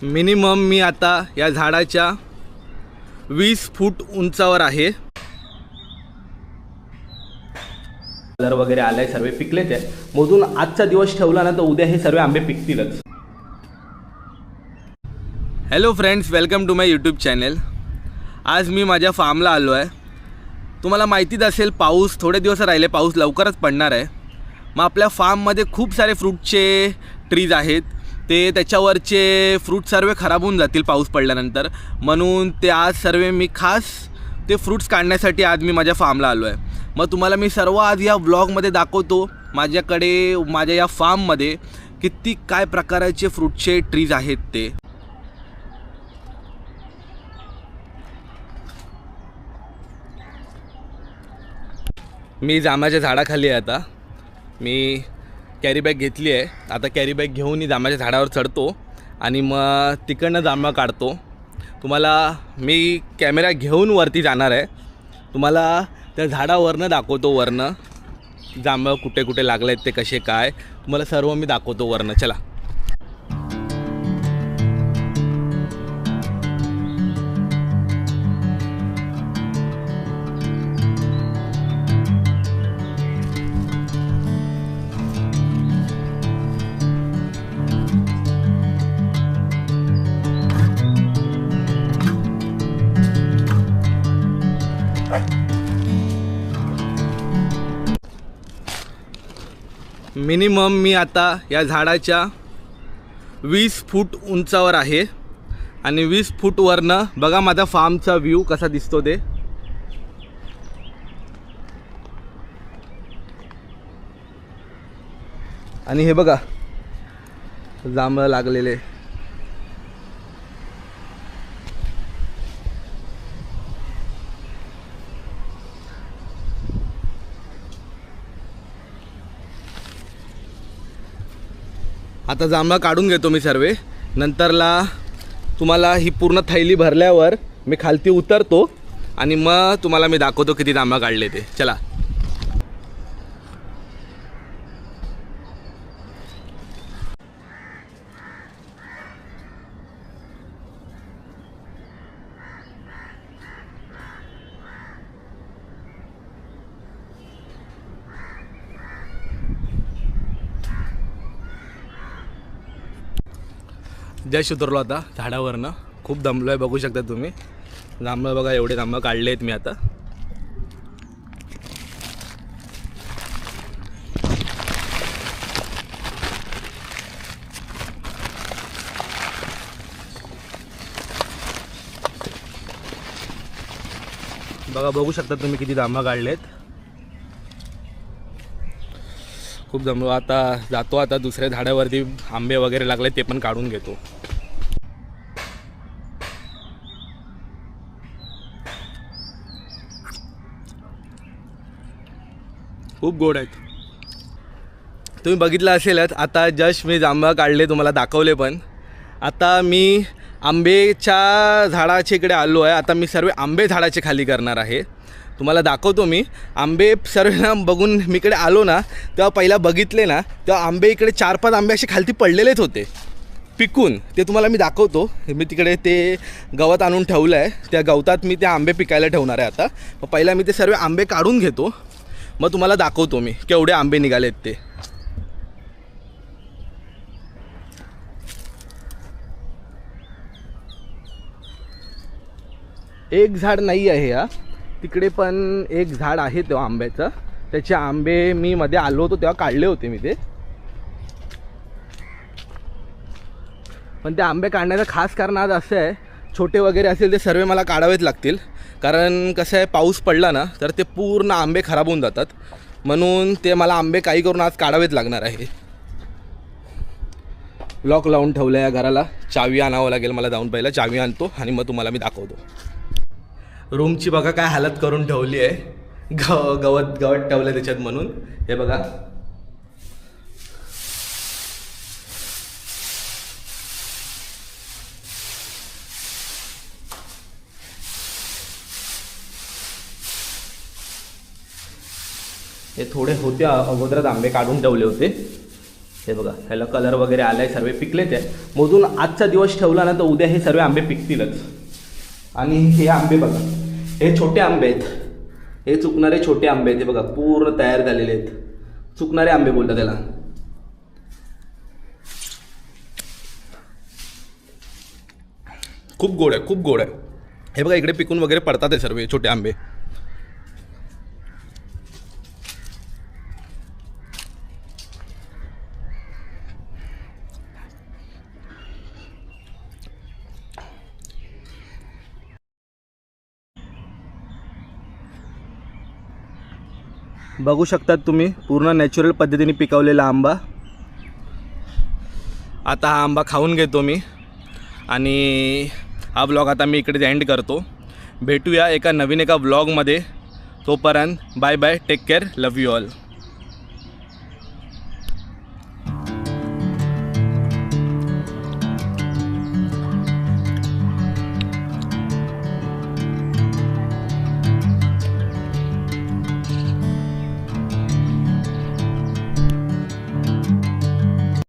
Minimum मी आता या झाडाच्या 20 फूट उंचावर आहे। कलर वगैरे आलाय, सर्व पिकलेत आहे। मोजून आजचा दिवस ठेवला ना तर उद्या हे सर्व आंबे पिकतीलच। Hello friends, welcome to my YouTube channel. आज मी माझ्या फार्मला आलो आहे। तुम्हाला माहितीच असेल पाऊस थोडे दिवस राहिले, पाऊस लवकरच पडणार आहे। मग आपल्या फार्ममध्ये खूप सारे फ्रूटचे ट्रीज आहेत, ते त्याच्यावरचे फ्रूट सर्व खराब होऊन जातील पाऊस पडल्यानंतर, म्हणून ते आज सर्व मी खास ते फ्रूट्स काढण्यासाठी आज मी माझ्या फार्मला आलो आहे। मग तुम्हाला मी सर्व आज या व्लॉगमध्ये दाखवतो माझ्याकडे माझ्या या फार्ममध्ये किती काय प्रकारचे फ्रूटचे ट्रीज आहेत ते। मी जांभळाच्या झाडाखाली आहे। आता मी कॅरी बॅग घेतली आहे। आता कॅरी बॅग घेऊन मी जांभळाच्या झाडावर चढतो आणि मग तिकडनं जांभळं काढतो। तुम्हाला मी कॅमेरा घेऊन वरती जाणार आहे, तुम्हाला त्या झाडावरनं दाखवतो, वरनं जांभळं कुठे कुठे लागले आहेत ते कसे काय तुम्हाला सर्व मी दाखवतो वरनं। चला। मिनिमम मी आता या झाडाच्या 20 फूट उंचावर आहे आणि 20 फूटवरनं बघा माझा फार्मचा व्ह्यू कसा दिसतो ते। आणि हे बघा जांभळं लागलेले। आता जांभळं काढून घेतो मी सर्व, नंतरला तुम्हाला ही पूर्ण थैली भरल्यावर मी खालती उतरतो आणि मग तुम्हाला मी दाखवतो किती जांभळं काढले ते। चला। जस्ट उतरलो आता झाडावरनं, खूप दमलो आहे, बघू शकता तुम्ही। जांभळं बघा, एवढे जांभळं काढले आहेत मी आता। बघा, बघू शकता तुम्ही किती जांभळं काढलेत, खूप जमलो। आता जातो, आता दुसऱ्या झाडावरती आंबे वगैरे लागले ते पण काढून घेतो। खूप गोड आहेत, तुम्ही बघितलं असेलच। आता जस्ट मी जांभळं काढले, तुम्हाला दाखवले पण। आता मी आंबेच्या झाडाच्या इकडे आलो आहे। आता मी सर्व आंबे झाडाचे खाली करणार आहे, तुम्हाला दाखवतो मी। आंबे सर्व बघून मी इकडे आलो ना तेव्हा पहिला बघितले ना तेव्हा आंबे इकडे 4-5 आंबे असे खालती पडलेलेच होते पिकून, ते तुम्हाला मी दाखवतो। मी तिकडे ते गवत आणून ठेवलं आहे, त्या गवतात मी ते आंबे पिकायला ठेवणार आहे। आता मग पहिला मी ते सर्व आंबे काढून घेतो, मग तुम्हाला दाखवतो मी केवढे आंबे निघालेत ते। एक झाड नाही आहे या, तिकडे पण एक झाड आहे तेव्हा आंब्याचं, त्याचे आंबे मी मध्ये आलो होतो तेव्हा काढले होते मी ते। पण ते आंबे काढण्याचं खास कारण आज असं आहे, छोटे वगैरे असेल ते सर्व मला काढावेच लागतील, कारण कसं आहे पाऊस पडला ना तर ते पूर्ण आंबे खराब होऊन जातात, म्हणून ते मला आंबे काही करून आज काढावेच लागणार आहे। लॉक लावून ठेवलं आहे घराला, चावी आणावं लागेल मला, जाऊन पहिला चावी आणतो आणि मग तुम्हाला मी दाखवतो। रूमची बघा काय हालत करून ठेवली आहे, गवत ठेवलं त्याच्यात म्हणून। हे बघा, हे थोडे होते अगोदरच आंबे काढून ठेवले होते, हे बघा, ह्याला कलर वगैरे आला आहे, सर्व पिकलेच आहे. मोजून आजचा दिवस ठेवला ना तर उद्या हे सर्व आंबे पिकतीलच. आणि हे आंबे बघा, हे छोटे आंबे आहेत, हे चुकणारे छोटे आंबे आहेत. हे बघा पूर्ण तयार झालेले आहेत, चुकणारे आंबे बोलतात त्याला. खूप गोड आहे, खूप गोड आहे. हे बघा इकडे पिकून वगैरे पडतात हे सर्व छोटे आंबे. बघू शकतात तुम्ही पूर्ण नॅचरल पद्धतीने पिकवलेला आंबा. आता हा आंबा खाऊन घेतो मी आणि हा ब्लॉग आता मी इकडे एंड करतो. भेटूया एका नवीन व्लॉगमध्ये. तोपर्यंत bye bye, take care, love you all.